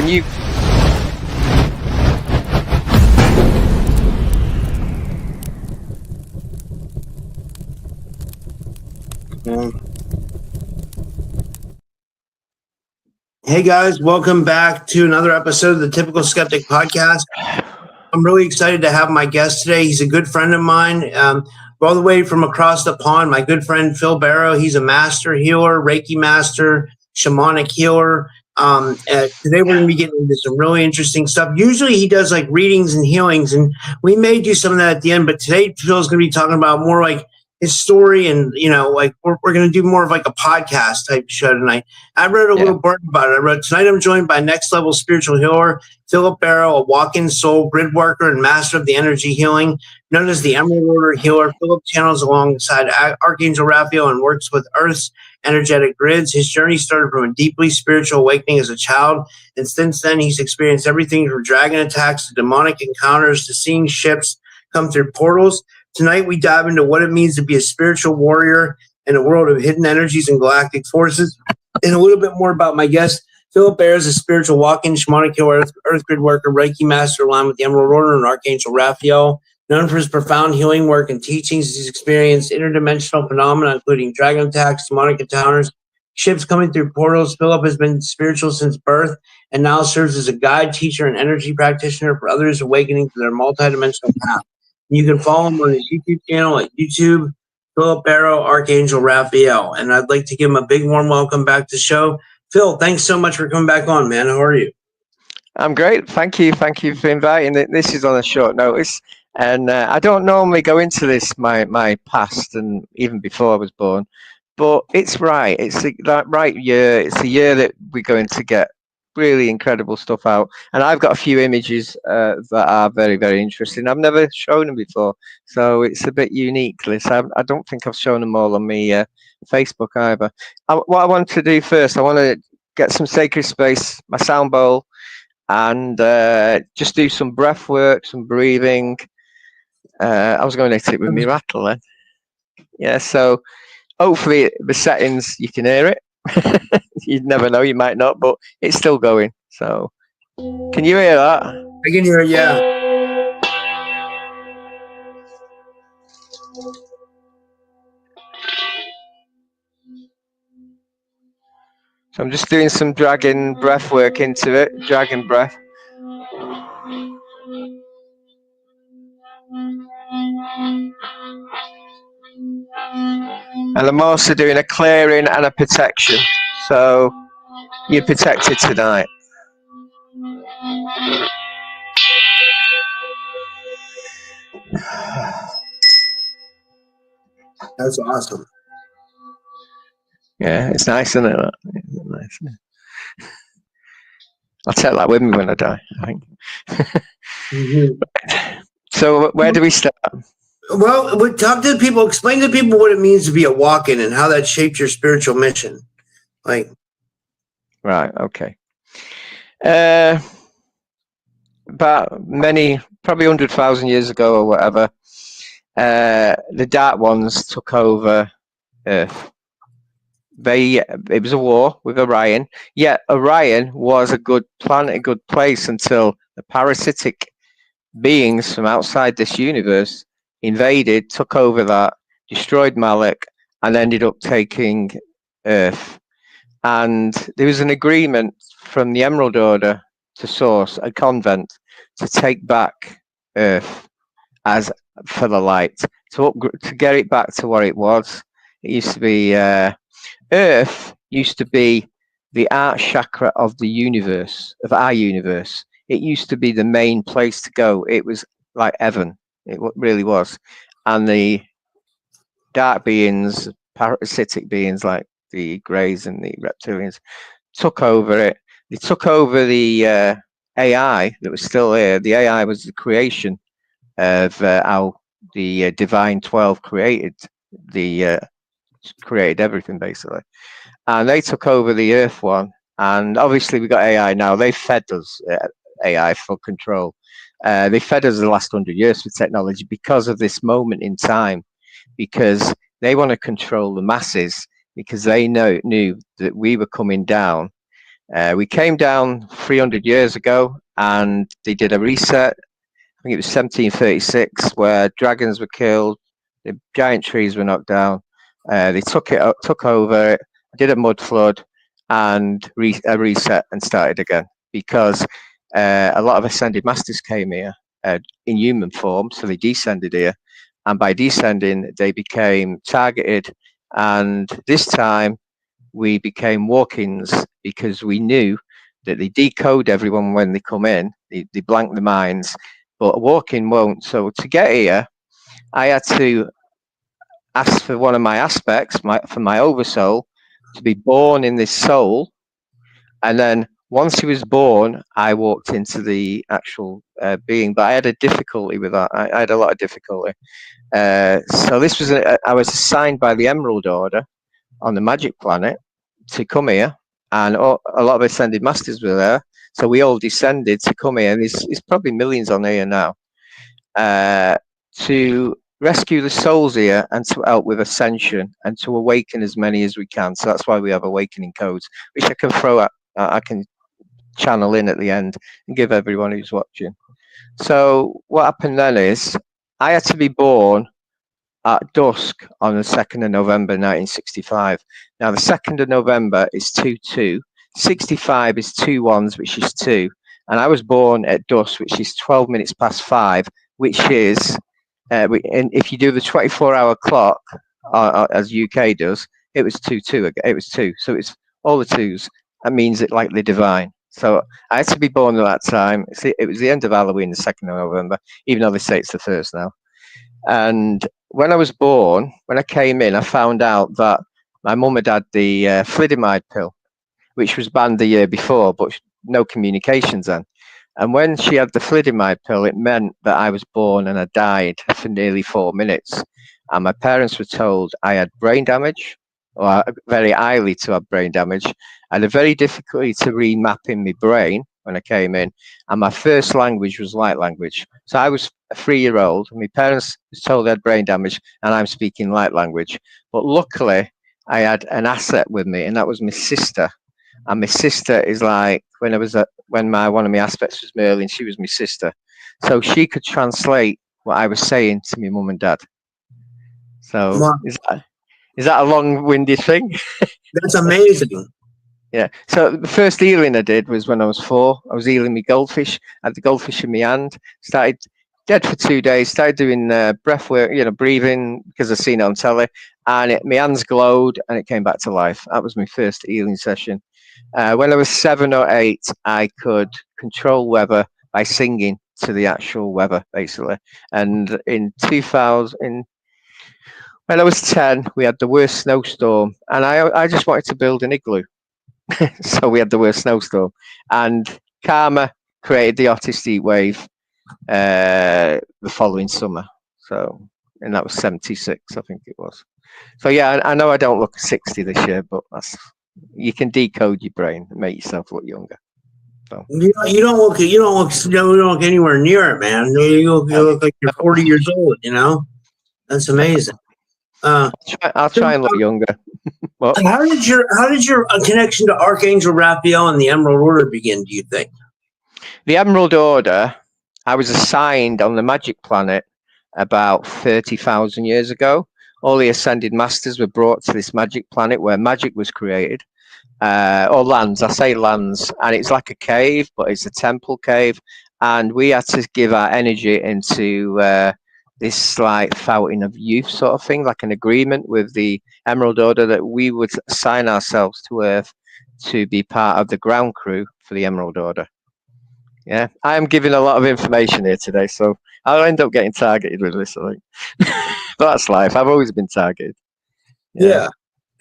Can you? Hey guys, welcome back to another episode of the Typical Skeptic podcast. I'm really excited to have my guest today. He's a good friend of mine, all the way from across the pond. My good friend Phil Barrow. He's a master healer, Reiki master, shamanic healer. Today we're going to be getting into some really interesting stuff. Usually he does like readings and healings, and we may do some of that at the end. But today Phil's going to be talking about more like his story, and like we're going to do more of like a podcast type show tonight. I wrote a little blurb about it. I wrote, tonight I'm joined by next level spiritual healer Philip Barrow, a walk-in soul grid worker and master of the energy healing, known as the Emerald Order Healer. Philip channels alongside Archangel Raphael and works with Earth's energetic grids. His journey started from a deeply spiritual awakening as a child, and since then he's experienced everything from dragon attacks to demonic encounters to seeing ships come through portals. Tonight we dive into what it means to be a spiritual warrior in a world of hidden energies and galactic forces, and a little bit more about my guest. Philip Barrow is a spiritual walk-in shamanic healer, earth grid worker, Reiki master aligned with the Emerald Order and Archangel Raphael. Known for his profound healing work and teachings, he's experienced interdimensional phenomena, including dragon attacks, demonic encounters, ships coming through portals. Philip has been spiritual since birth and now serves as a guide, teacher, and energy practitioner for others awakening to their multidimensional path. You can follow him on his YouTube channel at YouTube, Philip Barrow, Archangel Raphael. And I'd like to give him a big warm welcome back to the show. Phil, thanks so much for coming back on, man. How are you? I'm great. Thank you. Thank you for inviting. This is on a short notice. And I don't normally go into this, my past and even before I was born. But it's right. It's that right year. It's a year that we're going to get really incredible stuff out, and I've got a few images that are very, very interesting. I've never shown them before, so it's a bit unique, Liz. I don't think I've shown them all on my Facebook either. What I want to do first, I want to get some sacred space, my sound bowl, and just do some breath work, some breathing. I was going to hit it with me rattle then. Yeah, so hopefully the settings, you can hear it. You'd never know, you might not, but it's still going. So can you hear that? I can hear it, yeah. So I'm just doing some dragon breath work into it, dragon breath. And I'm also doing a clearing and a protection. So you're protected tonight. That's awesome. Yeah, it's nice, isn't it? Nice. I'll take that with me when I die, I think. Mm-hmm. So where do we start? Well, we talk to people, explain to people what it means to be a walk-in and how that shaped your spiritual mission. Like, right, okay. About probably 100,000 years ago or whatever, the Dark Ones took over Earth. It was a war with Orion. Yet Orion was a good planet, a good place until the parasitic beings from outside this universe invaded, took over that, destroyed Malek, and ended up taking Earth. And there was an agreement from the Emerald Order to Source, a convent, to take back Earth as for the light, to get it back to what it was. It used to be Earth used to be the art chakra of the universe, of our universe. It used to be the main place to go. It was like heaven. It really was. And the dark beings, parasitic beings like the Greys and the reptilians, took over it. They took over the AI that was still there. The AI was the creation of how the Divine 12 created everything, basically. And they took over the Earth one. And obviously we got AI now. They fed us AI for control. They fed us the last 100 years with technology because of this moment in time, because they want to control the masses, because they knew that we were coming down We came down 300 years ago, and they did a reset. I think it was 1736, where dragons were killed, the giant trees were knocked down. They took over it, did a mud flood, and a reset and started again, because a lot of ascended masters came here in human form, so they descended here, and by descending, they became targeted. And this time, we became walk-ins, because we knew that they decode everyone when they come in, they blank the minds, but a walk-in won't. So to get here, I had to ask for one of my aspects, for my oversoul, to be born in this soul. And then once he was born, I walked into the actual being. But I had a difficulty with that. I had a lot of difficulty. So this was, I was assigned by the Emerald Order on the Magic Planet to come here. And a lot of ascended masters were there. So we all descended to come here. And there's probably millions on here now. To rescue the souls here and to help with ascension and to awaken as many as we can. So that's why we have awakening codes, which I can throw at, I can channel in at the end and give everyone who's watching. So what happened then is I had to be born at dusk on the 2nd of November 1965. Now the 2nd of November is 2-2. 65 is 2 ones, which is 2. And I was born at dusk, which is 12 minutes past 5, which is, and if you do the 24-hour clock, as UK does, it was 2-2. It was 2. So it's all the 2s. That means it like the divine. So I had to be born at that time. It was the end of Halloween, the 2nd of November, even though they say it's the 1st now. And when I was born, when I came in, I found out that my mum had the thalidomide pill, which was banned the year before, but no communications then. And when she had the thalidomide pill, it meant that I was born and I died for nearly 4 minutes. And my parents were told I had brain damage, or very highly to have brain damage. I had a very difficulty to remapping my brain when I came in. And my first language was light language. So I was a 3-year-old, and my parents was told I had brain damage, and I'm speaking light language. But luckily, I had an asset with me, and that was my sister. And my sister is like, when one of my aspects was Merlin, she was my sister. So she could translate what I was saying to my mum and dad. So Wow. Is that a long-winded thing? That's amazing. Yeah. So the first healing I did was when I was 4. I was healing my goldfish. I had the goldfish in my hand. Started dead for 2 days. Started doing breath work, breathing, because I seen it on telly. And my hands glowed and it came back to life. That was my first healing session. When I was 7 or 8, I could control weather by singing to the actual weather, basically. And in 2000, when I was 10, we had the worst snowstorm, and I just wanted to build an igloo. So we had the worst snowstorm, and karma created the hottest heat wave the following summer. So, and that was 76, I think it was. So yeah, I know I don't look 60 this year, but you can decode your brain and make yourself look younger. So. You don't look anywhere near it, man. You look like you're 40 years old. That's amazing. I'll try and look younger. Well, how did your connection to Archangel Raphael and the Emerald Order begin, do you think? The Emerald Order, I was assigned on the Magic Planet about 30,000 years ago. All the ascended masters were brought to this magic planet where magic was created, or lands. I say lands, and it's like a cave, but it's a temple cave. And we had to give our energy into this like fountain of youth sort of thing, like an agreement with the Emerald Order that we would assign ourselves to Earth to be part of the ground crew for the Emerald Order. Yeah, I am giving a lot of information here today, so I'll end up getting targeted with this, I think. But that's life. I've always been targeted. Yeah.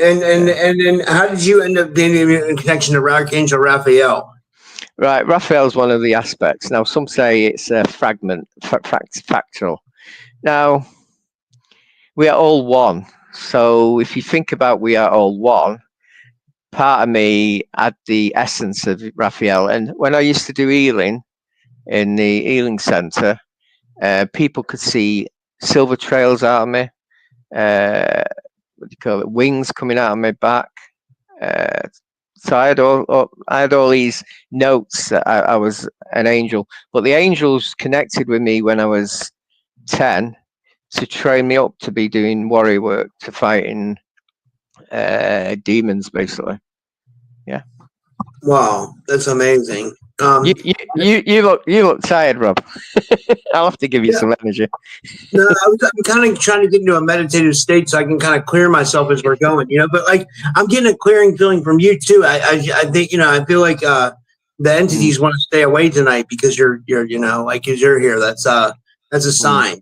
And then how did you end up being in connection to Archangel Raphael? Right, Raphael's one of the aspects. Now, some say it's a fragment, fractal. Now, we are all one. So if you think about we are all one, part of me had the essence of Raphael. And when I used to do healing in the healing center, people could see silver trails out of me, what do you call it, wings coming out of my back, So I had all these notes that I was an angel, but the angels connected with me when I was 10 to train me up to be doing warrior work, to fighting demons, basically. Yeah. Wow, that's amazing. You look tired, Rob. I'll have to give you Yeah, some energy. no, I'm kind of trying to get into a meditative state so I can kind of clear myself as we're going, But like, I'm getting a clearing feeling from you too. I think I feel like the entities want to stay away tonight because you're like, because you're here. That's a sign,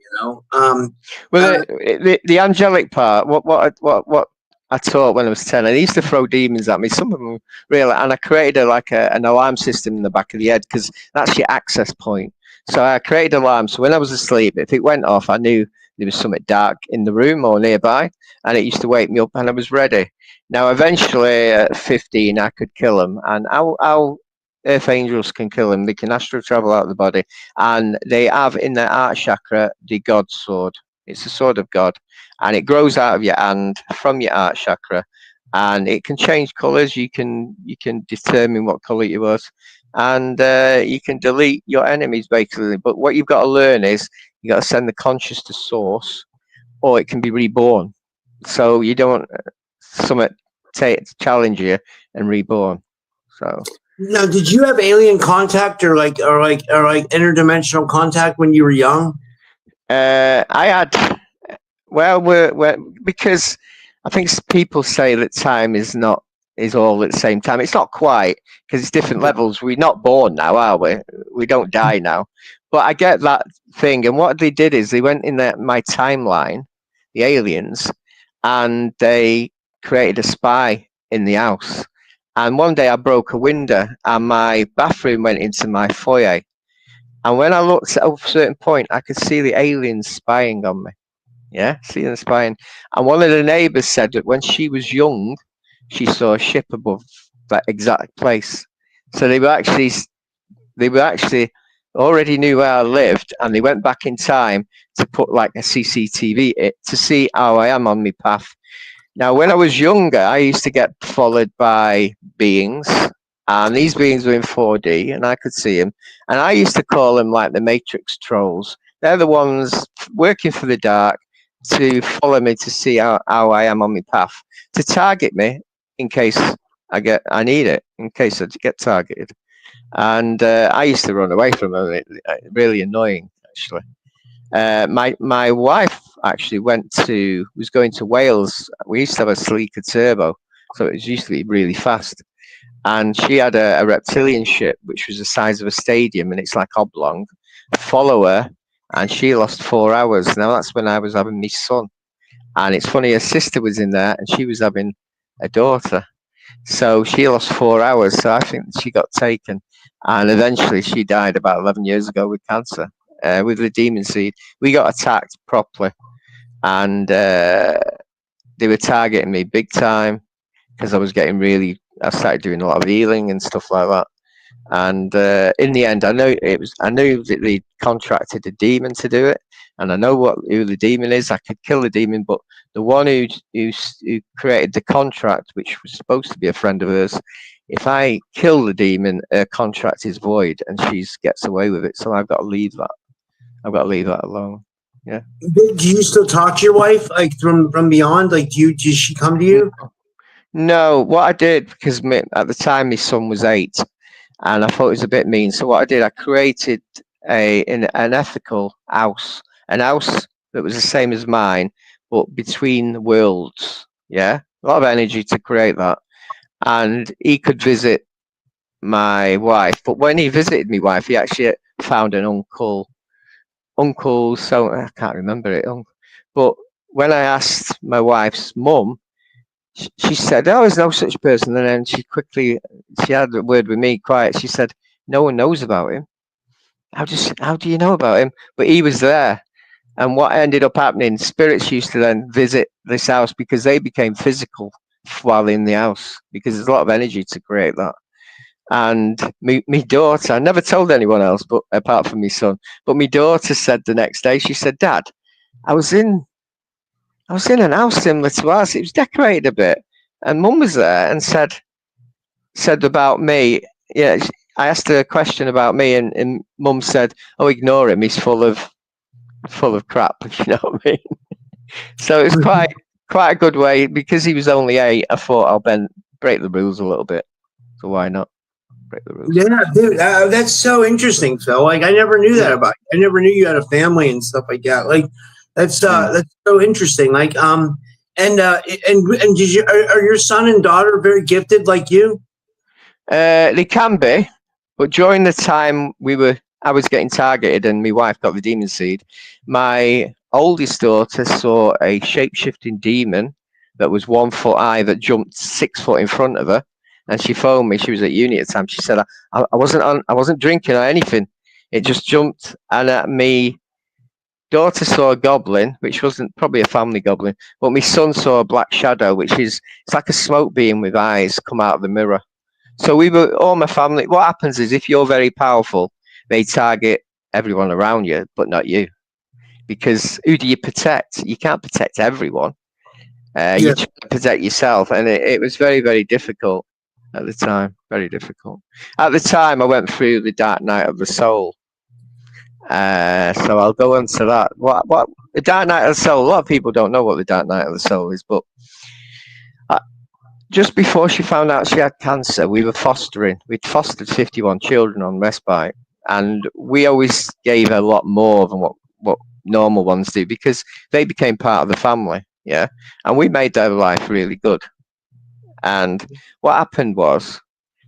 Well, the angelic part, what I taught when I was 10, I used to throw demons at me. Some of them really, and I created an alarm system in the back of the head because that's your access point. So I created an alarm. So when I was asleep, if it went off, I knew there was something dark in the room or nearby, and it used to wake me up, and I was ready. Now, eventually, at 15, I could kill them, and how Earth angels can kill them. They can astral travel out of the body, and they have in their heart chakra the God sword. It's the sword of God, and it grows out of your hand from your heart chakra, and it can change colours. You can determine what colour you was, and you can delete your enemies basically. But what you've got to learn is you got to send the conscious to source, or it can be reborn. So you don't something challenge you and reborn. So. Now, did you have alien contact or like interdimensional contact when you were young? I had. Well, we're because I think people say that time is all at the same time. It's not quite because it's different levels. We're not born now, are we? We don't die now. But I get that thing. And what they did is they went in my timeline, the aliens, and they created a spy in the house. And one day I broke a window and my bathroom went into my foyer. And when I looked at a certain point, I could see the aliens spying on me. Yeah, seeing them spying. And one of the neighbours said that when she was young, she saw a ship above that exact place. So they were actually already knew where I lived, and they went back in time to put like a CCTV to see how I am on my path. Now, when I was younger, I used to get followed by beings, and these beings were in 4D, and I could see them. And I used to call them like the Matrix trolls. They're the ones working for the dark to follow me to see how I am on my path, to target me in case I need it, in case I get targeted. And I used to run away from them. Really annoying, actually. My wife actually was going to Wales. We used to have a Sleeker Turbo, so it used to be really fast. And she had a reptilian ship, which was the size of a stadium, and it's like oblong. Follow her, and she lost 4 hours. Now that's when I was having my son. And it's funny, her sister was in there, and she was having a daughter. So she lost 4 hours. So I think she got taken, and eventually she died about 11 years ago with cancer. With the demon seed, we got attacked properly, and they were targeting me big time because I started doing a lot of healing and stuff like that. And in the end, I knew that they contracted a demon to do it, and I know who the demon is. I could kill the demon, but the one who created the contract, which was supposed to be a friend of hers, if I kill the demon, her contract is void, and she gets away with it. So I've got to leave that. I've got to leave that alone. Yeah. Do you still talk to your wife, like from beyond? Like, does she come to you? No, what I did, because at the time my son was 8, and I thought it was a bit mean. So what I did, I created an ethical house, an house that was the same as mine, but between worlds. Yeah, a lot of energy to create that, and he could visit my wife. But when he visited my wife, he actually found an uncle. So I can't remember it. But when I asked my wife's mum, she said, "Oh, there's no such person." And then she had a word with me, quiet. She said, "No one knows about him. How do you know about him?" But he was there. And what ended up happening, spirits used to then visit this house because they became physical while in the house, because there's a lot of energy to create that. And my daughter, I never told anyone else, but apart from my son, but my daughter said the next day, she said, "Dad, I was in an house similar to ours. It was decorated a bit." And Mum was there and said, said about me. Yeah, I asked her a question about me, and Mum said, "Oh, ignore him. He's full of crap." If you know what I mean. So it's quite a good way, because he was only 8. I thought I'll break the rules a little bit. So why not break the rules? Yeah, dude, that's so interesting, Phil. Like, I never knew that about you. I never knew you had a family and stuff like that. Like, that's so interesting. Like, and did you are your son and daughter very gifted like you? They can be, but during the time I was getting targeted, and my wife got the demon seed. My oldest daughter saw a shape-shifting demon that was 1 foot high that jumped 6 foot in front of her, and she phoned me. She was at uni at the time. She said, I wasn't drinking or anything. It just jumped, and me daughter saw a goblin, which wasn't probably a family goblin, but my son saw a black shadow, it's like a smoke being with eyes come out of the mirror. So we were all my family. What happens is, if you're very powerful, they target everyone around you, but not you, because who do you protect? You can't protect everyone. You try to protect yourself, and it was very, very difficult at the time. Very difficult. At the time, I went through the dark night of the soul. So I'll go into that. What the dark night of the soul? A lot of people don't know what the dark night of the soul is, but just before she found out she had cancer, we were fostering. We'd fostered 51 children on respite, and we always gave a lot more than what normal ones do, because they became part of the family, yeah, and we made their life really good. And what happened was,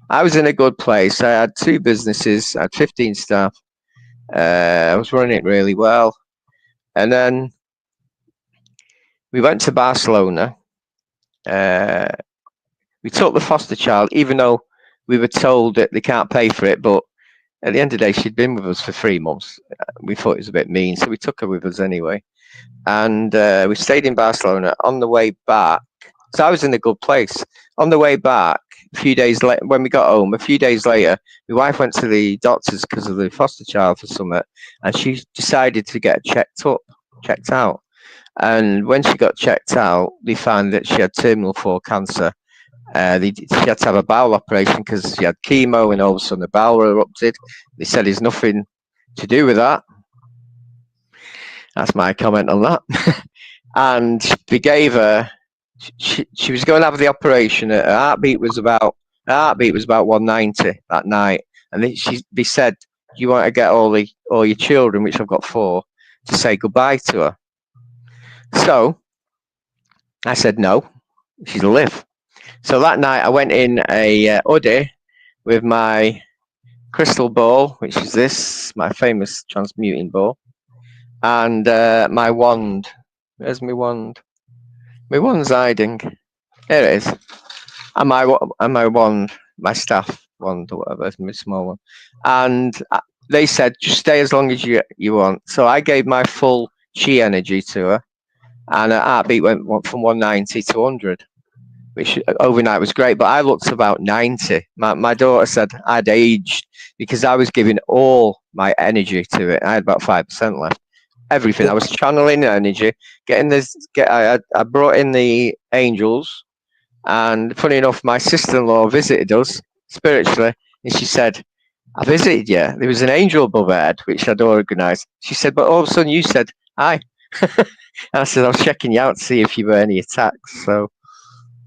I was in a good place. I had 2 businesses, I had 15 staff. I was running it really well, and then we went to Barcelona. We took the foster child, even though we were told that they can't pay for it. But at the end of the day, she'd been with us for 3 months. We thought it was a bit mean, so we took her with us anyway. And we stayed in Barcelona. On the way back, so I was in a good place. On the way back, a few days later, when we got home, a few days later, my wife went to the doctors because of the foster child for something, and she decided to get checked out. And when she got checked out, they found that she had terminal 4 cancer. She had to have a bowel operation because she had chemo, and all of a sudden the bowel erupted. They said there's nothing to do with that. That's my comment on that. And they gave her. She was going to have the operation. Her heartbeat was about 190 that night, and they said, "Do you want to get all your children, which I've got 4, to say goodbye to her?" So I said no. She'll live. So that night I went in a hoodie with my crystal ball, which is this, my famous transmuting ball, and my wand. Where's my wand? My wand's hiding. There it is. And my wand, my staff wand or whatever, my small one. And they said, just stay as long as you want. So I gave my full chi energy to her, and her heartbeat went from 190 to 100. Which overnight was great, but I looked about 90. My daughter said I'd aged because I was giving all my energy to it. I had about 5% left. Everything. I was channeling energy, I brought in the angels, and funny enough, my sister-in-law visited us spiritually, and she said, "I visited you. There was an angel above her head, which I'd organised." She said, "But all of a sudden you said hi." And I said, "I was checking you out to see if you were any attacks." So.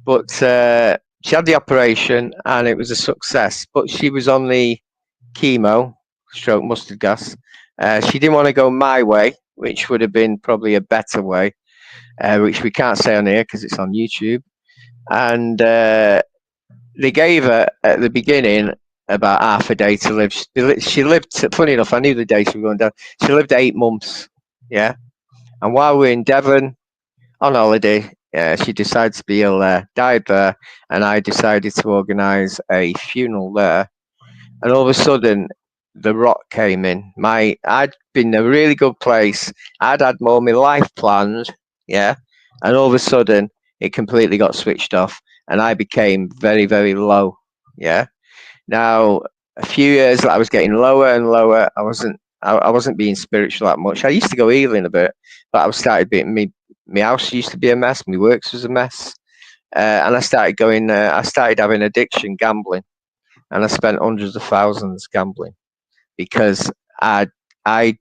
But she had the operation, and it was a success. But she was on the chemo, stroke mustard gas. She didn't want to go my way, which would have been probably a better way, which we can't say on here because it's on YouTube. And they gave her at the beginning about half a day to live. She lived, funny enough, I knew the day she was going down. She lived 8 months, yeah. And while we were in Devon on holiday, she decided to be ill there, died there, and I decided to organise a funeral there. And all of a sudden, the rock came in. I'd been in a really good place. I'd had more of my life planned, yeah. And all of a sudden, it completely got switched off, and I became very, very low, yeah. Now, a few years I was getting lower and lower. I wasn't being spiritual that much. I used to go healing a bit, but I started being me. My house used to be a mess. My works was a mess, and I started having addiction, gambling. and I spent hundreds of thousands gambling because I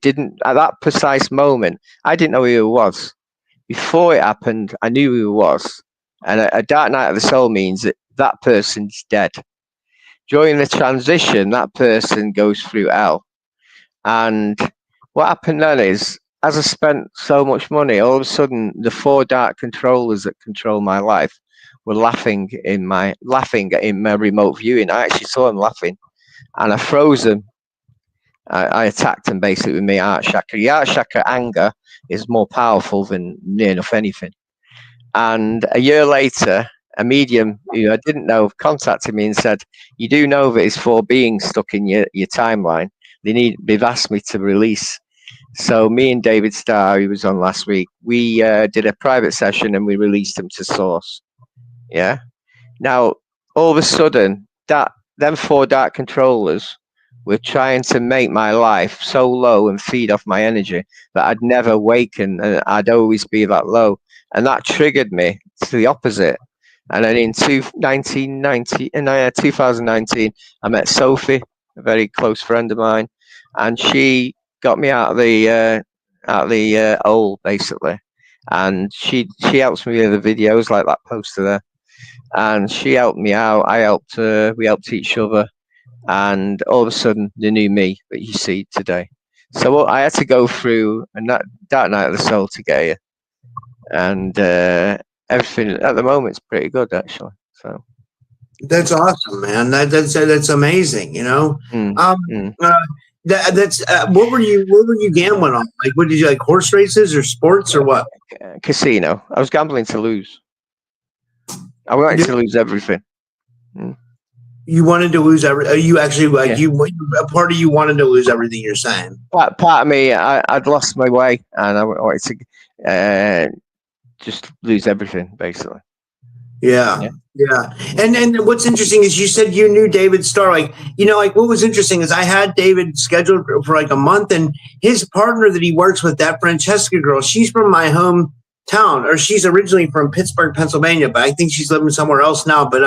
didn't, at that precise moment, I didn't know who he was. Before it happened, I knew who he was. And a dark night of the soul means that that person's dead. During the transition, that person goes through hell. And what happened then is, as I spent so much money, all of a sudden the 4 dark controllers that control my life were laughing in my remote viewing. I actually saw them laughing, and I froze them. I attacked them basically with my heart chakra. The heart chakra anger is more powerful than near enough anything. And a year later, a medium who I didn't know contacted me and said, "You do know that it's 4 beings stuck in your timeline. They've asked me to release." So me and David Starr, who was on last week, we did a private session and we released them to source. Yeah. Now, all of a sudden, them 4 dark controllers were trying to make my life so low and feed off my energy that I'd never awaken and I'd always be that low. And that triggered me to the opposite. And then in 2019, I met Sophie, a very close friend of mine, and she got me out of the hole basically. And she helps me with the videos like that poster there. And she helped me out. I helped her. We helped each other. And all of a sudden, the new me that you see today. So I had to go through a dark night of the soul to get here. And everything at the moment is pretty good, actually. So that's awesome, man. That's amazing. You know, that's what were you gambling on? Like, what did you like? Horse races or sports or what? Casino. I was gambling to lose. I wanted to lose everything. You wanted to lose everything. You actually like a part of you wanted to lose everything. You're saying part of me, I'd lost my way, and I wanted to just lose everything, basically. Yeah. And what's interesting is you said you knew David Starr. Like, you know, like what was interesting is I had David scheduled for like a month, and his partner that he works with, that Francesca girl, she's from my hometown, or she's originally from Pittsburgh, Pennsylvania, but I think she's living somewhere else now. But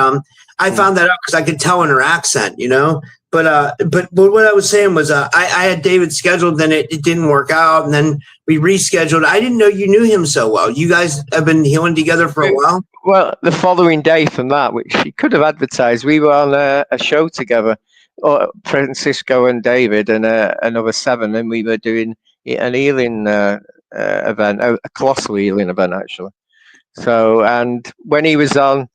I found that out because I could tell in her accent, you know. But what I was saying was I had David scheduled, then it didn't work out, and then we rescheduled. I didn't know you knew him so well. You guys have been healing together for a while? Well, the following day from that, which he could have advertised, we were on a show together, Francisco and David and another 7, and we were doing an healing event, a colossal healing event, actually. So, and when he was on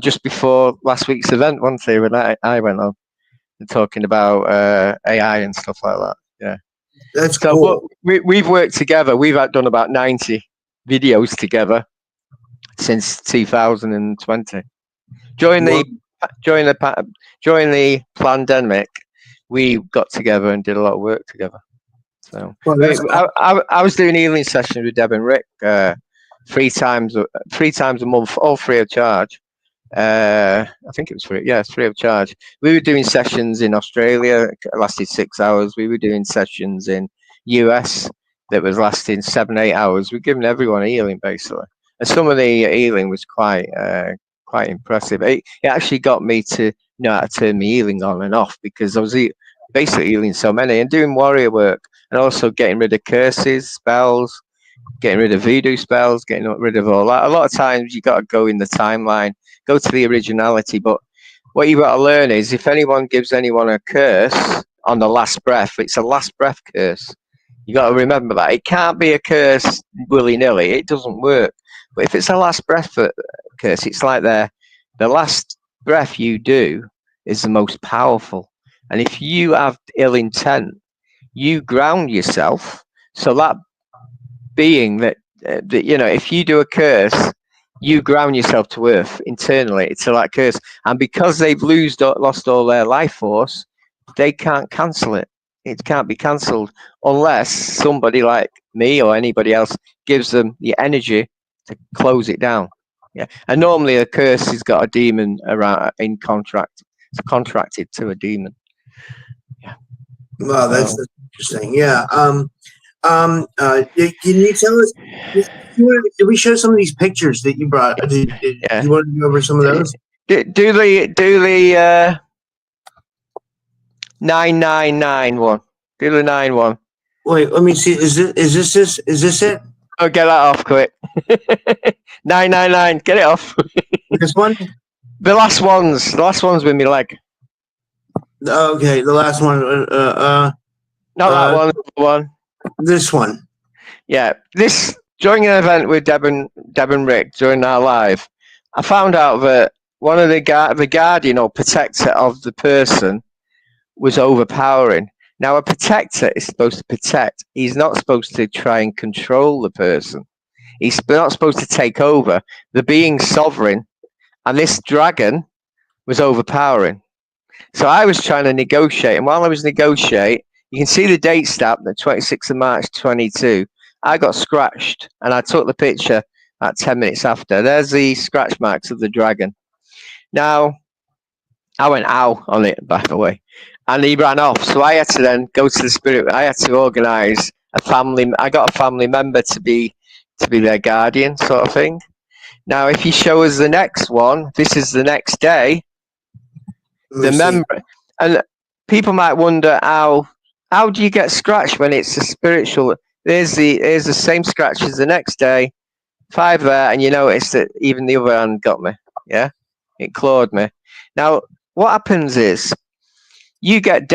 just before last week's event, one day when I went on, and talking about AI and stuff like that. Yeah, that's so cool. We've worked together. We've done about 90 videos together since 2020. During the pandemic, we got together and did a lot of work together. So I was doing healing sessions with Deb and Rick 3 times a month, all free of charge. I think it was free. Yeah, it's free of charge. We were doing sessions in Australia, it lasted 6 hours. We were doing sessions in US that was lasting 7-8 hours. We're giving everyone healing basically, and some of the healing was quite impressive. It actually got me to know how to turn my healing on and off, because I was basically healing so many and doing warrior work, and also getting rid of curses, spells, getting rid of voodoo spells, getting rid of all that. A lot of times you got to go in the timeline, go to the originality. But what you got to learn is, if anyone gives anyone a curse on the last breath, it's a last breath curse. You got to remember that. It can't be a curse willy-nilly. It doesn't work. But if it's a last breath curse, it's like the last breath you do is the most powerful. And if you have ill intent, you ground yourself. So that being that you know, if you do a curse, you ground yourself to earth internally to that curse. And because they've lost all their life force, they can't cancel it. It can't be cancelled unless somebody like me or anybody else gives them the energy to close it down. Yeah, and normally a curse has got a demon around in contract. It's contracted to a demon. Yeah. Wow, that's interesting. Yeah. Can you tell us? Did we show some of these pictures that you brought? You want to go over some of those? Do the 9991. Do the 9-1. Wait, let me see. Is this it? Oh, get that off quick. 999. Get it off. This one? The last one's with me leg. Okay, the last one. Not that one. The one. This one. Yeah, this during an event with Deb and Rick during our live, I found out that one of the guardian or protector of the person was overpowering. Now, a protector is supposed to protect. He's not supposed to try and control the person. He's not supposed to take over. The being sovereign, and this dragon was overpowering. So I was trying to negotiate, and while I was negotiating, you can see the date stamp, the 26th of March 22. I got scratched, and I took the picture at 10 minutes after. There's the scratch marks of the dragon. Now, I went ow on it, by the way, and he ran off. So I had to then go to the spirit. I had to organise a family. I got a family member to be their guardian, sort of thing. Now, if you show us the next one, this is the next day. The member, and people might wonder how do you get scratched when it's a spiritual? There's the same scratch as the next day, 5 there, and you notice that even the other hand got me. Yeah, it clawed me. Now, what happens is you get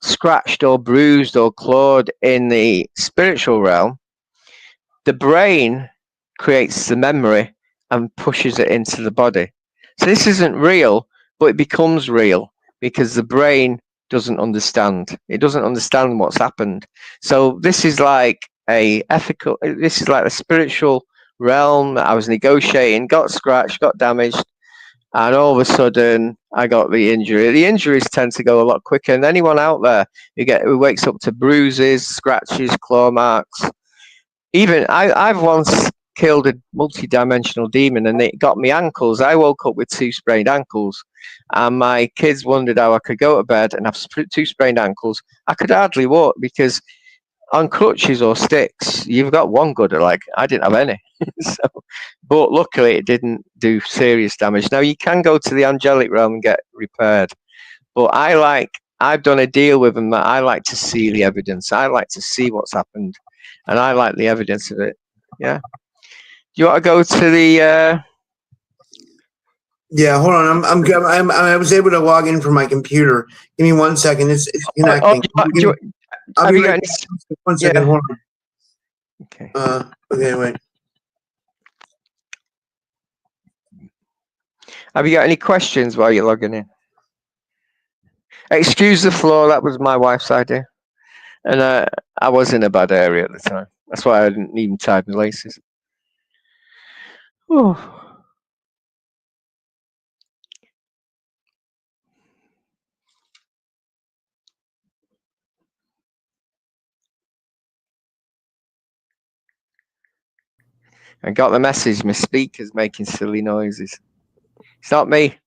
scratched or bruised or clawed in the spiritual realm. The brain creates the memory and pushes it into the body. So this isn't real, but it becomes real because the brain doesn't understand. It doesn't understand what's happened. So this is like this is like a spiritual realm that I was negotiating, got scratched, got damaged, and all of a sudden I got the injury. The injuries tend to go a lot quicker. And anyone out there who wakes up to bruises, scratches, claw marks, even I've once killed a multi-dimensional demon and it got me ankles. I woke up with 2 sprained ankles, and my kids wondered how I could go to bed and have 2 sprained ankles. I could hardly walk because on crutches or sticks, you've got one good. Like I didn't have any. So, but luckily it didn't do serious damage. Now you can go to the angelic realm and get repaired, but I've done a deal with them that I like to see the evidence. I like to see what's happened, and I like the evidence of it. Yeah. Do you want to go to the? Yeah, hold on. I was able to log in from my computer. Give me 1 second. It's connecting. I'll be right back. 1 second. Yeah. Hold on. Okay. Okay. Wait. Have you got any questions while you're logging in? Excuse the floor. That was my wife's idea, and I was in a bad area at the time. That's why I didn't even tie my laces. Oh. I got the message. My speaker's making silly noises. It's not me.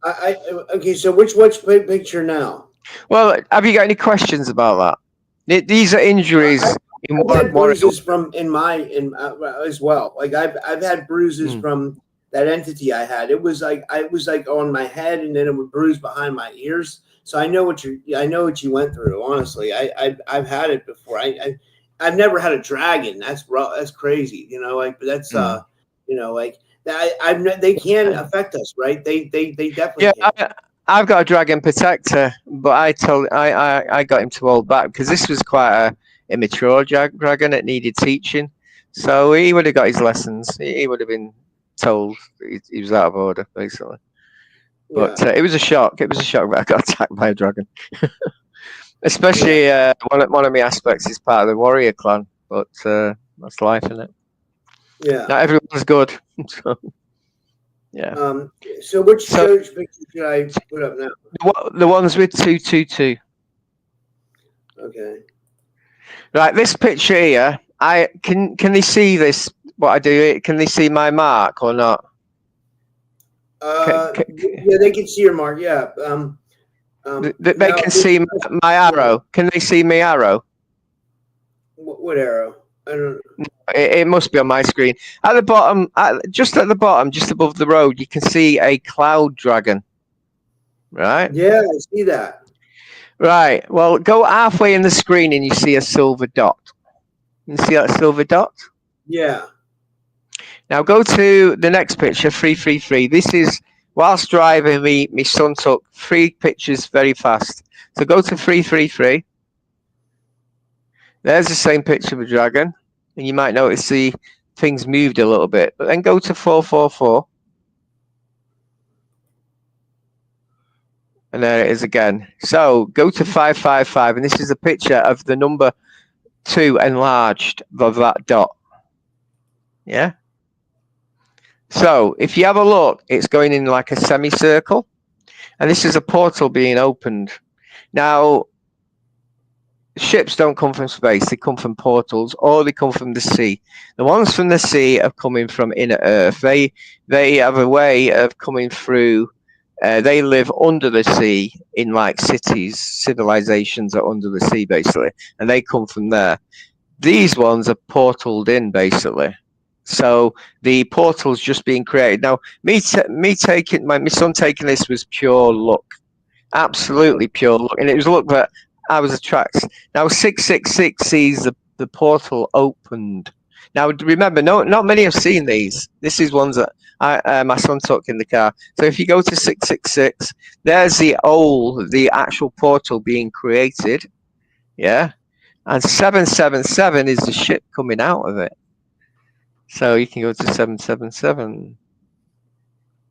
Okay, so which picture now? Well, have you got any questions about that? These are injuries. I've had bruises as well. Like I've had bruises from that entity I had. It was like on my head, and then it would bruise behind my ears. So I know what you went through. Honestly, I've had it before. I've never had a dragon. That's crazy. But that's they can affect us, right? They definitely can. I've got a dragon protector, but I got him to hold back because this was quite a immature dragon that needed teaching. So he would have got his lessons. He would have been told he was out of order, basically. But it was a shock. It was a shock that I got attacked by a dragon. Especially one of my aspects is part of the warrior clan, but that's life, isn't it? Yeah. Not everyone's good. So, yeah. So which picture should I put up now? The ones with 222. Okay. Right, this picture here. Can they see this? What I do? Can they see my mark or not? Yeah, they can see your mark. Yeah. They can see my arrow. Can they see my arrow? What arrow? I don't know. It must be on my screen. At the bottom, just at the bottom, just above the road, you can see a cloud dragon. right? Yeah, I see that. Right. Well, go halfway in the screen and you see a silver dot. You see that silver dot? Yeah. Now go to the next picture, 333. This is whilst driving, my son took 3 pictures very fast. So go to 333. There's the same picture of a dragon, and you might notice the things moved a little bit. But then go to 444, and there it is again. So go to 555, and this is a picture of the number 2 enlarged of that dot. Yeah. So if you have a look, it's going in like a semicircle, and this is a portal being opened. Now, ships don't come from space; they come from portals, or they come from the sea. The ones from the sea are coming from inner Earth. They have a way of coming through. They live under the sea in like cities, civilizations are under the sea basically, and they come from there. These ones are portaled in basically. So the portal's just being created. Now, me taking my son taking this was pure luck, absolutely pure luck, and it was luck that I was attracted. Now 666 sees the portal opened. Now remember, not many have seen these. This is ones that my son took in the car. So if you go to 666, there's the actual portal being created. Yeah, and 777 is the ship coming out of it. So you can go to 777.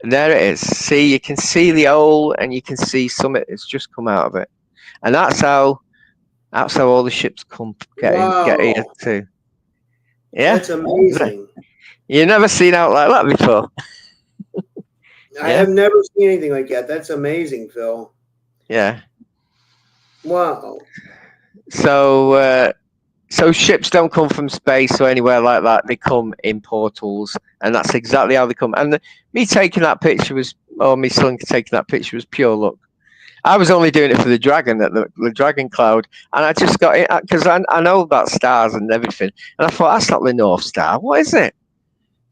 And there it is. See, you can see the hole and you can see something that's just come out of it. And that's how all the ships get here too. Yeah. That's amazing. You've never seen out like that before. I have never seen anything like that. That's amazing, Phil. Yeah. Wow. So ships don't come from space or anywhere like that. They come in portals, and that's exactly how they come. And me taking that picture me son taking that picture was pure luck. I was only doing it for the dragon, the dragon cloud, and I just got it because I know about stars and everything, and I thought that's not the North Star. What is it?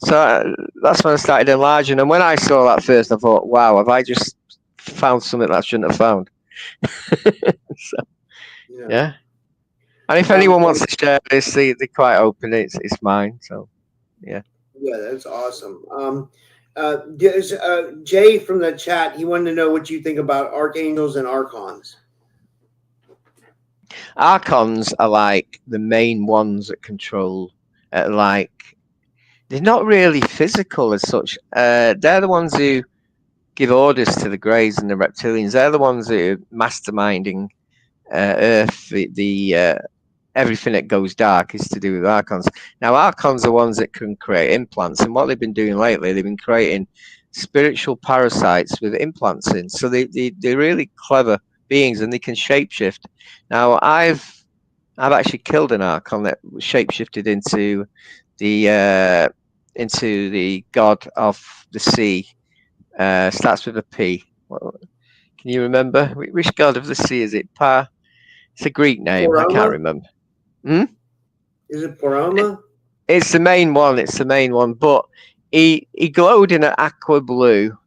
So that's when I started enlarging. And when I saw that first, I thought, wow, have I just found something that I shouldn't have found? So, yeah. And if anyone wants to share this, they're quite open. It's mine. So, yeah. Yeah, that's awesome. There's Jay from the chat. He wanted to know what you think about archangels and archons. Archons are like the main ones that control, they're not really physical as such. They're the ones who give orders to the Greys and the reptilians. They're the ones who are masterminding Earth. Everything that goes dark is to do with archons. Now, archons are ones that can create implants, and what they've been doing lately, they've been creating spiritual parasites with implants in. So they're really clever beings, and they can shapeshift. Now, I've actually killed an archon that shapeshifted into the god of the sea. Starts with a P. Can you remember which god of the sea is it? It's a Greek name. Porama? I can't remember. Is it Porama? It's the main one. It's the main one. But he glowed in an aqua blue,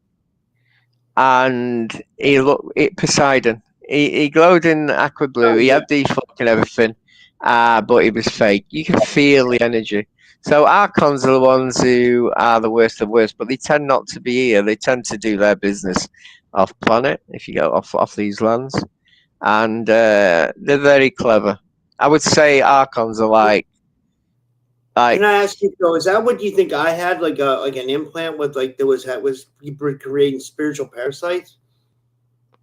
and he looked Poseidon. He glowed in aqua blue. He had the fucking everything, but he was fake. You can feel the energy. So archons are the ones who are the worst of worst, but they tend not to be here. They tend to do their business off planet if you go off these lands, and they're very clever. I would say archons are like. Can I ask you, Phil? Is that what you think I had? Like an implant with was creating spiritual parasites?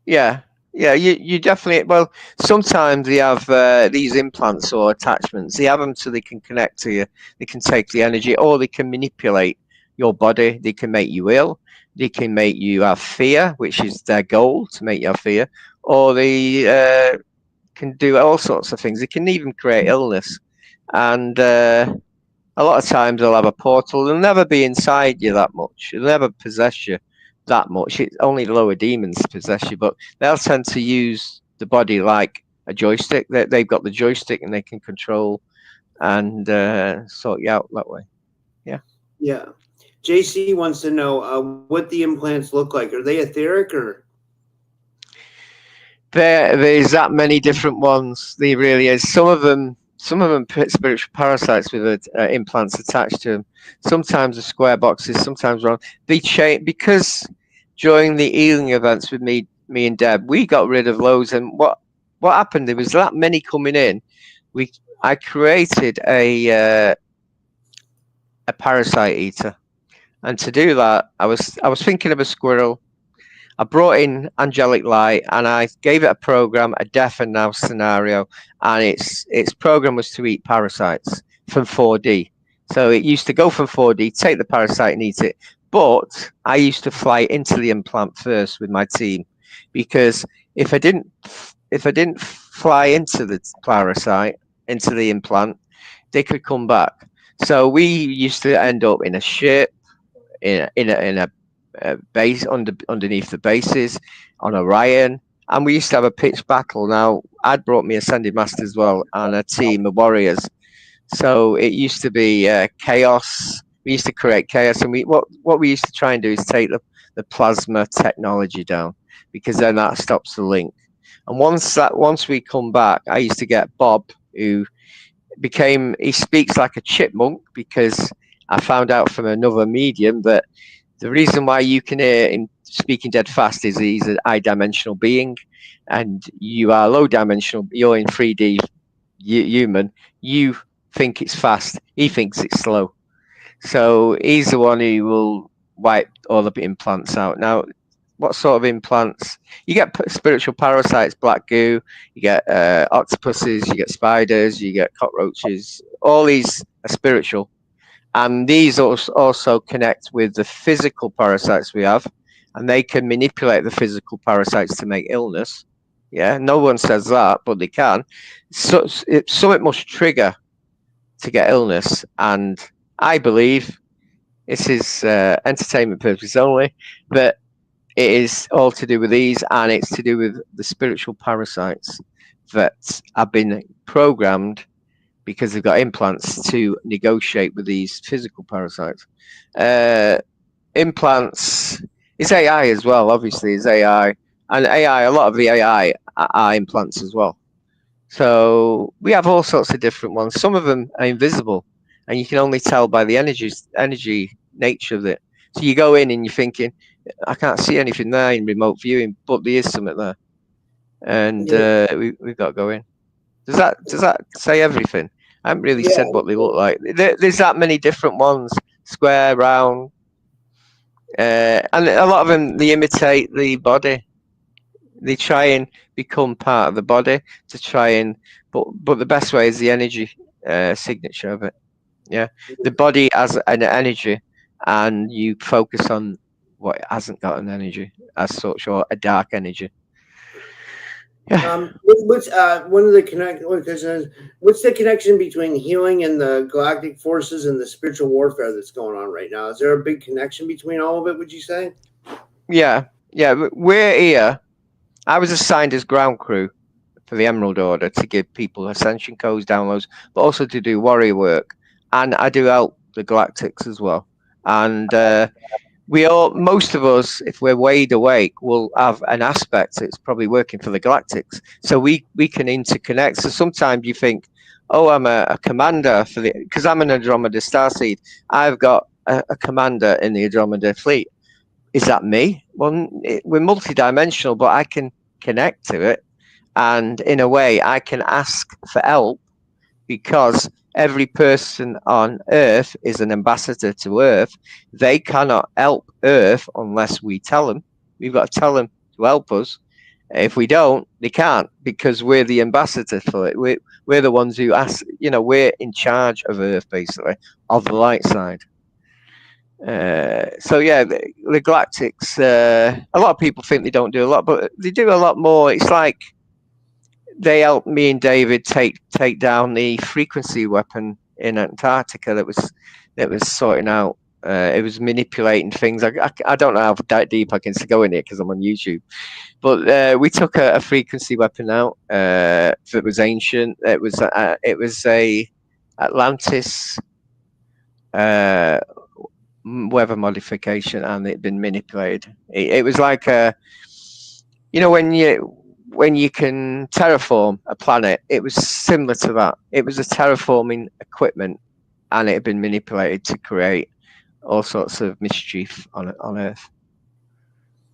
Yeah. You definitely. Well, sometimes they have these implants or attachments. They have them so they can connect to you. They can take the energy, or they can manipulate your body. They can make you ill. They can make you have fear, which is their goal, to make you have fear. Or they can do all sorts of things. They can even create illness. And a lot of times they'll have a portal. They'll never be inside you that much. They'll never possess you that much. It's only lower demons possess you, but they'll tend to use the body like a joystick. They've got the joystick and they can control and sort you out that way. Yeah. Yeah. JC wants to know what the implants look like. Are they etheric or? There's that many different ones. There really is. Some of them spiritual parasites with implants attached to them. Sometimes the square boxes, sometimes round. They change because during the healing events with me and Deb, we got rid of loads. And what happened? There was that many coming in. I created a parasite eater, and to do that, I was thinking of a squirrel. I brought in angelic light and I gave it a program, a death and now scenario, and its program was to eat parasites from 4D. So it used to go from 4D, take the parasite and eat it. But I used to fly into the implant first with my team, because if I didn't fly into the parasite, into the implant, they could come back. So we used to end up in a ship, in a base underneath the bases on Orion, and we used to have a pitched battle. Now I'd brought me Ascended Master as well and a team of warriors, so it used to be chaos. We used to create chaos, and what we used to try and do is take the plasma technology down, because then that stops the link. And once we come back, I used to get Bob, who he speaks like a chipmunk, because I found out from another medium that the reason why you can hear him speaking dead fast is he's a high dimensional being, and you are low dimensional. You're in 3D human. You think it's fast. He thinks it's slow. So he's the one who will wipe all the implants out. Now, what sort of implants? You get spiritual parasites, black goo. You get octopuses. You get spiders. You get cockroaches. All these are spiritual. And these also connect with the physical parasites we have, and they can manipulate the physical parasites to make illness. Yeah, no one says that, but they can. So it must trigger to get illness, and I believe this is entertainment purposes only, that it is all to do with these, and it's to do with the spiritual parasites that have been programmed, because they've got implants, to negotiate with these physical parasites. Implants is AI as well, obviously, is AI. And AI, a lot of the AI are implants as well. So we have all sorts of different ones. Some of them are invisible, and you can only tell by the energy nature of it. So you go in and you're thinking, I can't see anything there in remote viewing, but there is something there. And we've got to go in. Does that say everything? I haven't really said what they look like. There's that many different ones: square, round, and a lot of them, they imitate the body. They try and become part of the body to try and, but the best way is the energy signature of it. Yeah, the body has an energy, and you focus on what hasn't got an energy as such, or a dark energy. Yeah. What's one of the what's the connection between healing and the galactic forces and the spiritual warfare that's going on right now? Is there a big connection between all of it, would you say? Yeah, we're here. I was assigned as ground crew for the Emerald Order to give people ascension codes, downloads, but also to do warrior work, and I do help the Galactics as well. And most of us, if we're wide awake, will have an aspect that's probably working for the Galactics. So we can interconnect. So sometimes you think, oh, I'm a commander because I'm an Andromeda starseed. I've got a commander in the Andromeda fleet. Is that me? Well, we're multidimensional, but I can connect to it. And in a way, I can ask for help, because every person on Earth is an ambassador to Earth. They cannot help Earth unless we tell them. We've got to tell them to help us. If we don't, they can't, because we're the ambassador for it. We're the ones who ask. We're in charge of Earth, basically, of the light side. So yeah, the Galactics. A lot of people think they don't do a lot, but they do a lot more. It's like they helped me and David take down the frequency weapon in Antarctica that was sorting out. It was manipulating things. I don't know how deep I can go in it because I'm on YouTube. But we took a frequency weapon out that was ancient. It was a Atlantis weather modification, and it'd been manipulated. It was like when when you can terraform a planet, it was similar to that. It was a terraforming equipment, and it had been manipulated to create all sorts of mischief on Earth.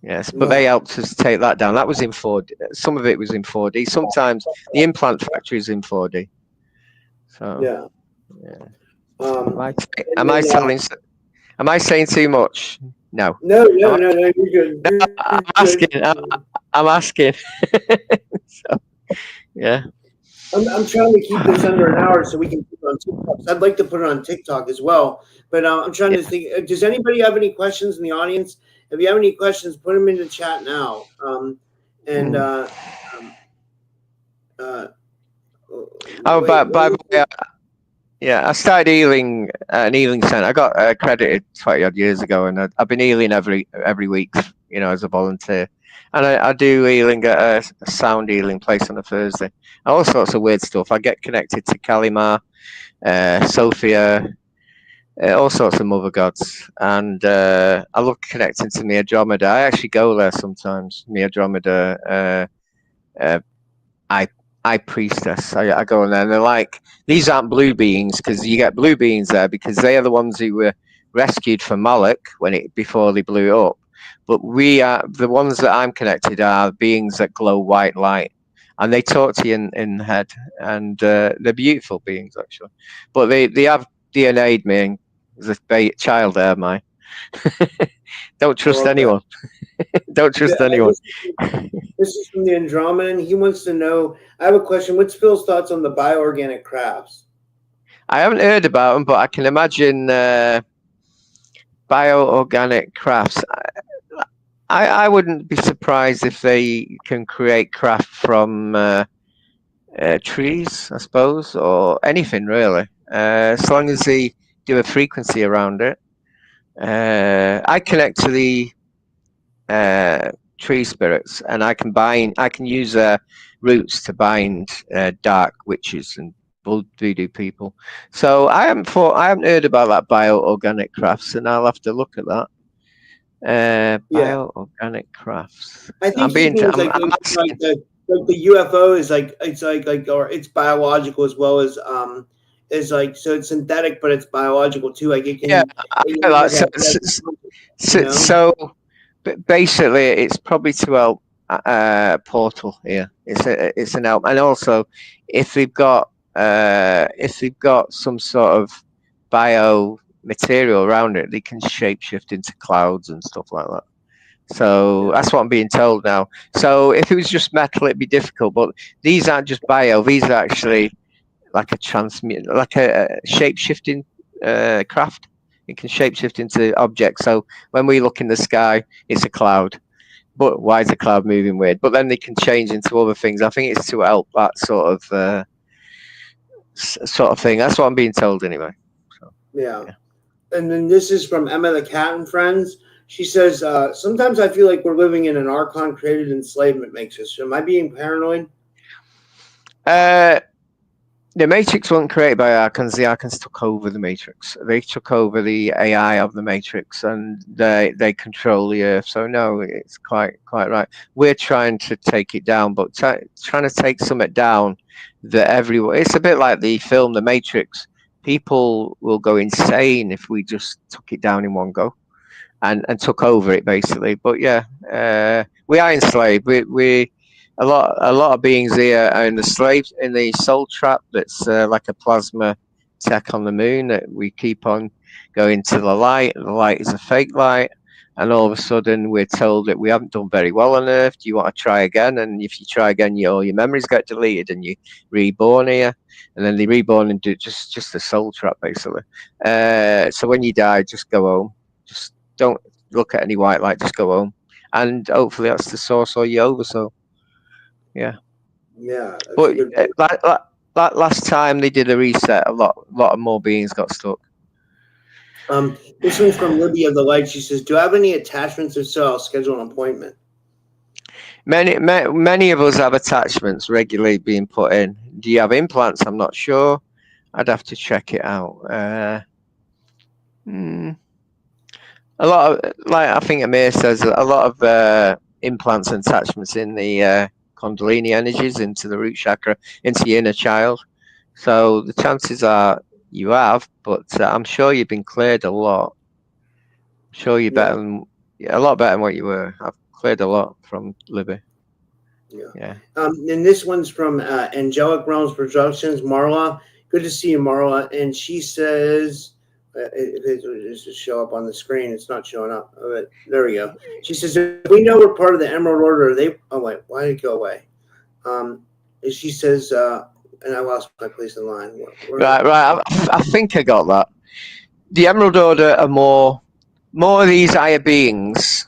Yes, but they helped us take that down. That was in 4D. Some of it was in 4D. Sometimes the implant factory is in 4D. So yeah. Am I telling? Am I saying too much? No. No, you're good. I'm asking. I'm asking. So, yeah. I'm trying to keep this under an hour so we can put it on TikTok. I'd like to put it on TikTok as well, but I'm trying to think. Does anybody have any questions in the audience? If you have any questions, put them in the chat now. By the way, yeah, I started healing at an healing center. I got accredited 20 odd years ago, and I've been healing every week, as a volunteer. And I do healing at a sound healing place on a Thursday. All sorts of weird stuff. I get connected to Kalimar, Sophia, all sorts of mother gods, and I love connecting to Mi Andromeda. I actually go there sometimes. Mi Andromeda, I priestess. I go in there, and they're like, these aren't blue beings, because you get blue beings there because they are the ones who were rescued from Moloch before they blew it up. But we are the ones that I'm connected are beings that glow white light, and they talk to you in the head, and they're beautiful beings actually. But they have DNA'd me, and there's a child there, mine. Don't trust anyone. Don't trust anyone. This is from the Andromedan. He wants to know, I have a question. What's Phil's thoughts on the bioorganic crafts? I haven't heard about them, but I can imagine bioorganic crafts. I wouldn't be surprised if they can create craft from trees, I suppose, or anything really, as long as they do a frequency around it. I connect to the tree spirits, and I can use their roots to bind dark witches and voodoo people. So I haven't heard about that bioorganic crafts, and I'll have to look at that. Bioorganic crafts. I think the UFO is or it's biological as well as so it's synthetic, but it's biological too. So basically, it's probably to help Portal here. It's an help, and also if they've got some sort of bio material around it, they can shapeshift into clouds and stuff like that. So that's what I'm being told now. So if it was just metal, it'd be difficult. But these aren't just bio; these are actually like a shape-shifting craft. It can shapeshift into objects. So when we look in the sky, it's a cloud. But why is the cloud moving weird? But then they can change into other things. I think it's to help that sort of thing. That's what I'm being told anyway. So, yeah. And then this is from Emma the Cat and Friends. She says, sometimes I feel like we're living in an Archon-created enslavement matrix. Am I being paranoid? The Matrix wasn't created by Archons. The Archons took over the Matrix. They took over the AI of the Matrix, and they control the Earth. So no, it's quite right. We're trying to take it down, but trying to take something down that everyone. It's a bit like the film The Matrix. People will go insane if we just took it down in one go, and took over it basically. But yeah, we are enslaved. We a lot of beings here are in the soul trap. That's like a plasma tech on the moon that we keep on going to the light. The light is a fake light, and all of a sudden we're told that we haven't done very well on Earth. Do you want to try again? And if you try again, all your memories get deleted, and you're reborn here. And then they reborn and do just a soul trap basically. So when you die, just go home. Just don't look at any white light. Just go home, and hopefully that's the source or your oversoul. Yeah. But that last time they did a reset, a lot of more beings got stuck. This one's from Libby of the Light. She says, "Do I have any attachments? If so, I'll schedule an appointment." Many of us have attachments regularly being put in. Do you have implants? I'm not sure. I'd have to check it out. A lot of, like I think Amir says, a lot of implants and attachments in the Kundalini energies into the root chakra, into your inner child. So the chances are you have, but I'm sure you've been cleared a lot. I'm sure you're better than, a lot better than what you were. I've cleared a lot from Libby. Yeah. And this one's from Angelic Realms Productions, Marla. Good to see you, Marla. And she says, it should show up on the screen. It's not showing up. Oh, there we go. She says, if we know we're part of the Emerald Order, they. Oh wait, why did it go away? She says, and I lost my place in line. Right. I think I got that. The Emerald Order are more of these higher beings,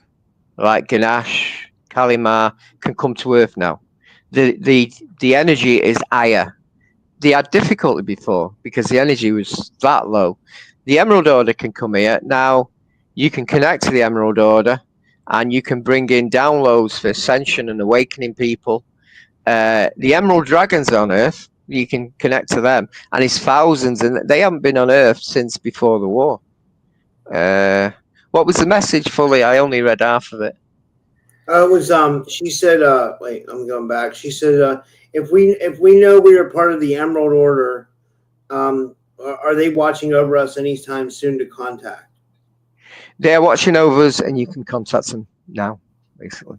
like Ganesh, Kalima, can come to Earth now. The energy is higher. They had difficulty before because the energy was that low. The Emerald Order can come here now. You can connect to the Emerald Order, and you can bring in downloads for ascension and awakening people. The Emerald Dragons on Earth, you can connect to them, and it's thousands, and they haven't been on Earth since before the war. What was the message fully? I only read half of it. It was she said, wait, I'm going back. She said, if we know we are part of the Emerald Order, are they watching over us anytime soon to contact? They're watching over us, and you can contact them now, basically.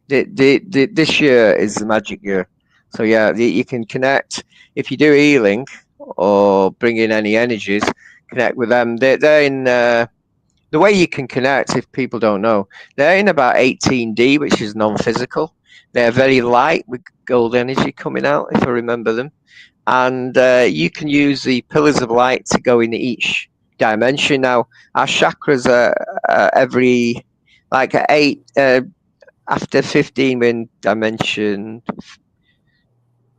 This year is the magic year. So yeah, you can connect if you do healing or bring in any energies. Connect with them. They're in the way you can connect. If people don't know, they're in about 18D, which is non-physical. They're very light with gold energy coming out, if I remember them. And you can use the pillars of light to go in each dimension. Now, our chakras are every like 8. After 15 in dimension,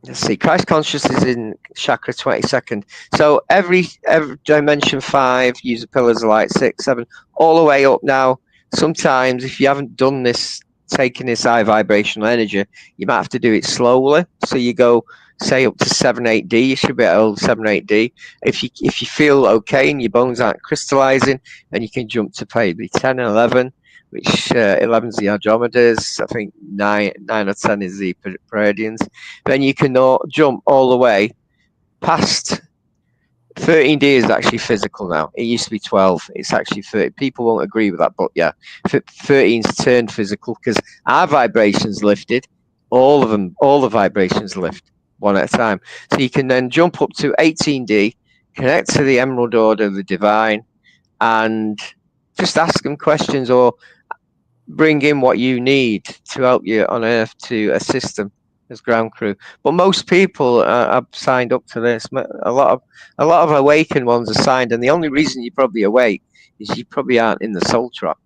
let's see, Christ consciousness is in chakra 22nd. So every dimension 5, use the pillars of light, 6, 7, all the way up now. Sometimes if you haven't done this, taking this high vibrational energy, you might have to do it slowly. So you go, say, up to 7, 8D. You should be at old 7, 8D. If you feel okay and your bones aren't crystallizing, then you can jump to maybe 10 and 11. Which 11 is the Andromedas, I think 9 or 10 is the Pleiadians. Then you can jump all the way past 13D is actually physical now. It used to be 12. It's actually 30. People won't agree with that, but yeah, 13's turned physical because our vibrations lifted. All of them, all the vibrations lift one at a time. So you can then jump up to 18D, connect to the Emerald Order, the Divine, and just ask them questions or bring in what you need to help you on Earth to assist them as ground crew. But most people have signed up to this. A lot of awakened ones are signed, and the only reason you're probably awake is you probably aren't in the soul trap.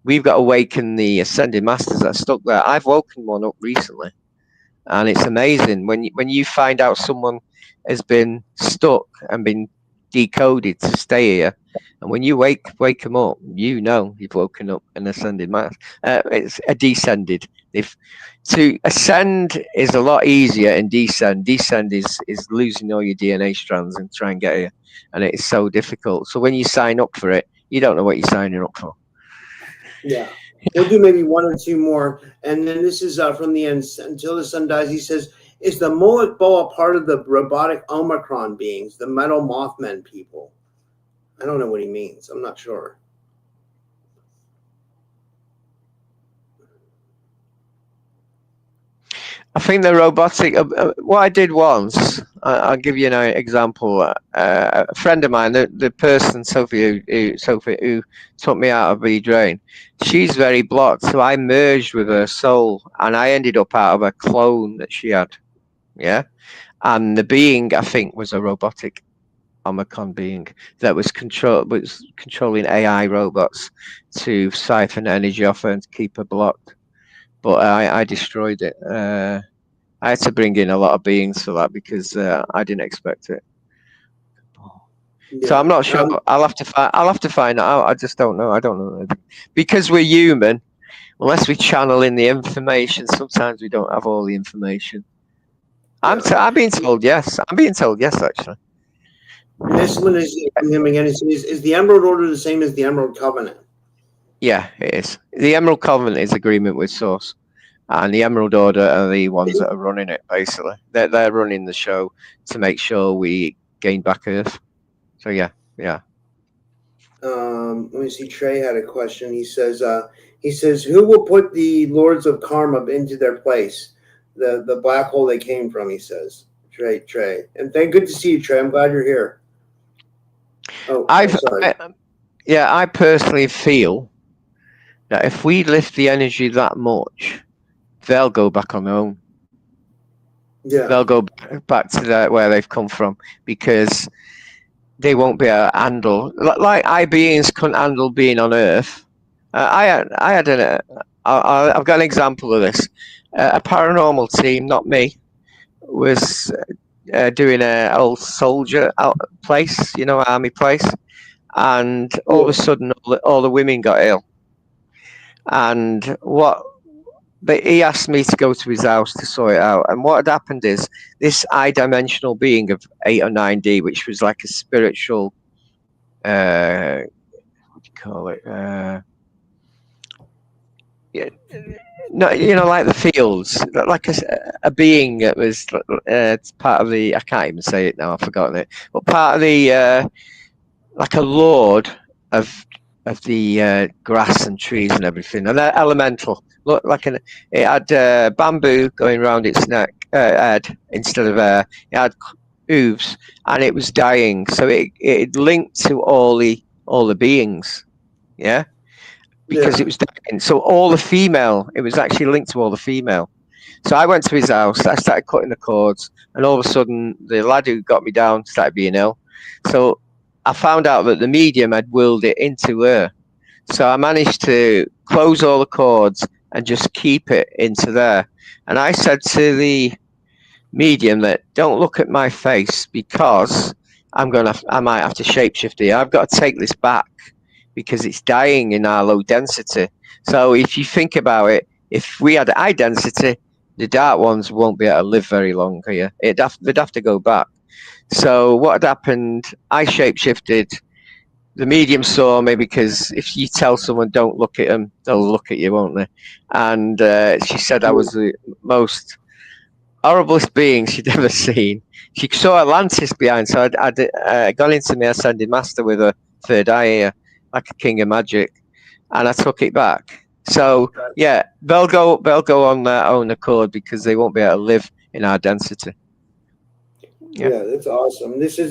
We've got to awaken the ascended masters that are stuck there. I've woken one up recently, and it's amazing when you find out someone has been stuck and been decoded to stay here. And when you wake them up, you know you've woken up an ascended master. It's a descended. To ascend is a lot easier, and descend is losing all your DNA strands and try and get here, and it's so difficult. So when you sign up for it, you don't know what you're signing up for. Yeah, we'll do maybe one or two more, and then this is from the end. Until the Sun Dies, he says, "Is the Moloch Boa part of the robotic Omicron beings, the metal Mothman people?" I don't know what he means. I'm not sure. I think the robotic. What I did once, I'll give you an example. A friend of mine, the person Sophie who took me out of the drain, she's very blocked. So I merged with her soul, and I ended up out of a clone that she had. Yeah, and the being I think was a robotic Omicron being that was controlling AI robots to siphon energy off her and keep her blocked. But I destroyed it. I had to bring in a lot of beings for that because I didn't expect it. Yeah. So I'm not sure. I'll have to find out. I just don't know. I don't know because we're human. Unless we channel in the information, sometimes we don't have all the information. I'm being told yes. I'm being told yes, actually. And this one is from him again. Is the Emerald Order the same as the Emerald Covenant? Yeah, it is. The Emerald Covenant is agreement with Source. and the Emerald Order are the ones that are running it. Basically, they're running the show to make sure we gain back Earth. So yeah. Let me see. Trey had a question. He says, who will put the Lords of Karma into their place? The black hole they came from, he says. Trey. And good to see you, Trey. I'm glad you're here. Sorry. I personally feel that if we lift the energy that much, they'll go back on their own. Yeah. They'll go back to where they've come from, because they won't be able to handle, like I beings couldn't handle being on Earth. I've got an example of this. A paranormal team, not me, was doing an old soldier place, army place, and all of a sudden all the women got ill. And he asked me to go to his house to sort it out. And what had happened is this I-dimensional being of 8 or 9D, which was like a spiritual, what do you call it? Like the fields, like a being that was part of the, I can't even say it now, I've forgotten it, but part of the, like a lord of the grass and trees and everything, and they're elemental. Look like it had bamboo going around its head instead of it had hooves, and it was dying. So it linked to all the beings, because it was dying. So all the female, it was actually linked to all the female. So I went to his house. I started cutting the cords, and all of a sudden, the lad who got me down started being ill. So I found out that the medium had willed it into her. So I managed to close all the cords and just keep it into there. And I said to the medium that don't look at my face, because I might have to shapeshift here. I've got to take this back because it's dying in our low density. So if you think about it, if we had high density, the dark ones won't be able to live very long here. They'd have to go back. So what had happened, I shapeshifted. The medium saw me, because if you tell someone don't look at them, they'll look at you, won't they? And she said I was the most horriblest being she'd ever seen. She saw Atlantis behind, so I'd gone into my ascended master with a third eye here, like a king of magic, and I took it back. So yeah, they'll go on their own accord, because they won't be able to live in our density. Yeah, that's awesome. This has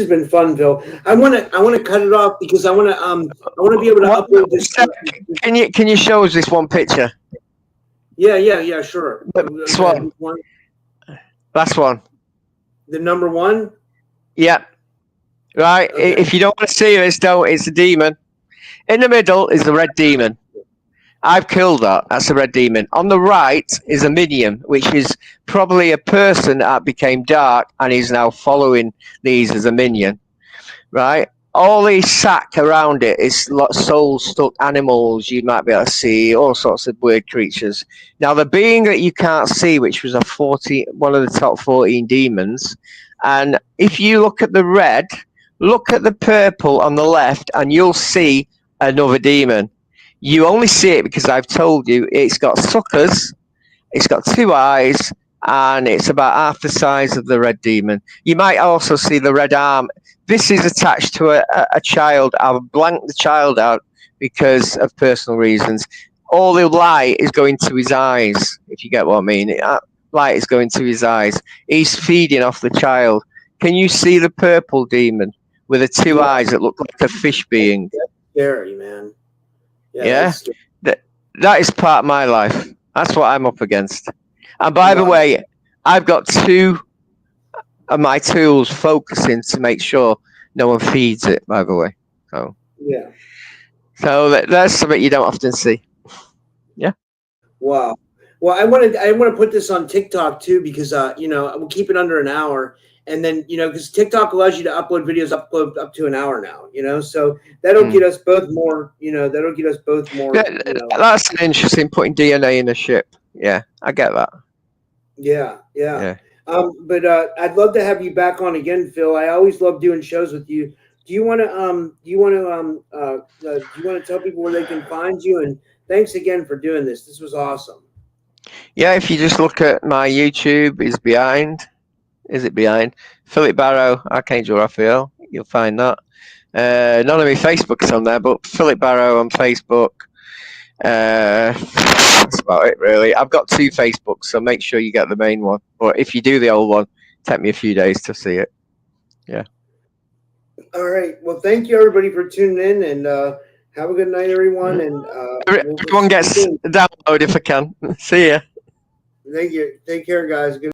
been fun, Phil. I want to cut it off because I want to be able to upload this. Can you show us this one picture? Yeah, sure. This one. Last one. The number one? Yeah. Right. Okay. If you don't want to see this, it's a demon. In the middle is the red demon. I've killed that. That's a red demon. On the right is a minion, which is probably a person that became dark and is now following these as a minion. Right? All these sack around it is soul-stuck animals you might be able to see, all sorts of weird creatures. Now, the being that you can't see, which was one of the top 14 demons, and if you look at the red, look at the purple on the left, and you'll see another demon. You only see it because I've told you it's got suckers, it's got 2 eyes, and it's about half the size of the red demon. You might also see the red arm. This is attached to a child. I've blanked the child out because of personal reasons. All the light is going to his eyes, if you get what I mean. Light is going to his eyes. He's feeding off the child. Can you see the purple demon with the 2 eyes that look like a fish being? That's scary, man. Yeah? That is part of my life. That's what I'm up against. And by the way, I've got 2 of my tools focusing to make sure no one feeds it, by the way. So yeah. So that's something you don't often see. Yeah. Wow. Well, I want to put this on TikTok too, because we'll keep it under an hour. And then, because TikTok allows you to upload videos up to an hour now, so that'll get us both more, that'll get us both more. That's an interesting, putting DNA in a ship. Yeah, I get that. Yeah. But I'd love to have you back on again, Phil. I always love doing shows with you. Do you want to tell people where they can find you? And thanks again for doing this. This was awesome. Yeah, if you just look at my YouTube, is it behind? Philip Barrow, Archangel Raphael, you'll find that. None of my Facebook's on there, but Philip Barrow on Facebook. That's about it, really. I've got 2 Facebooks, so make sure you get the main one. But if you do the old one, take me a few days to see it. Yeah. All right. Well, thank you everybody for tuning in, and have a good night, everyone. And Everyone gets a download if I can. See ya. Thank you. Take care, guys. Good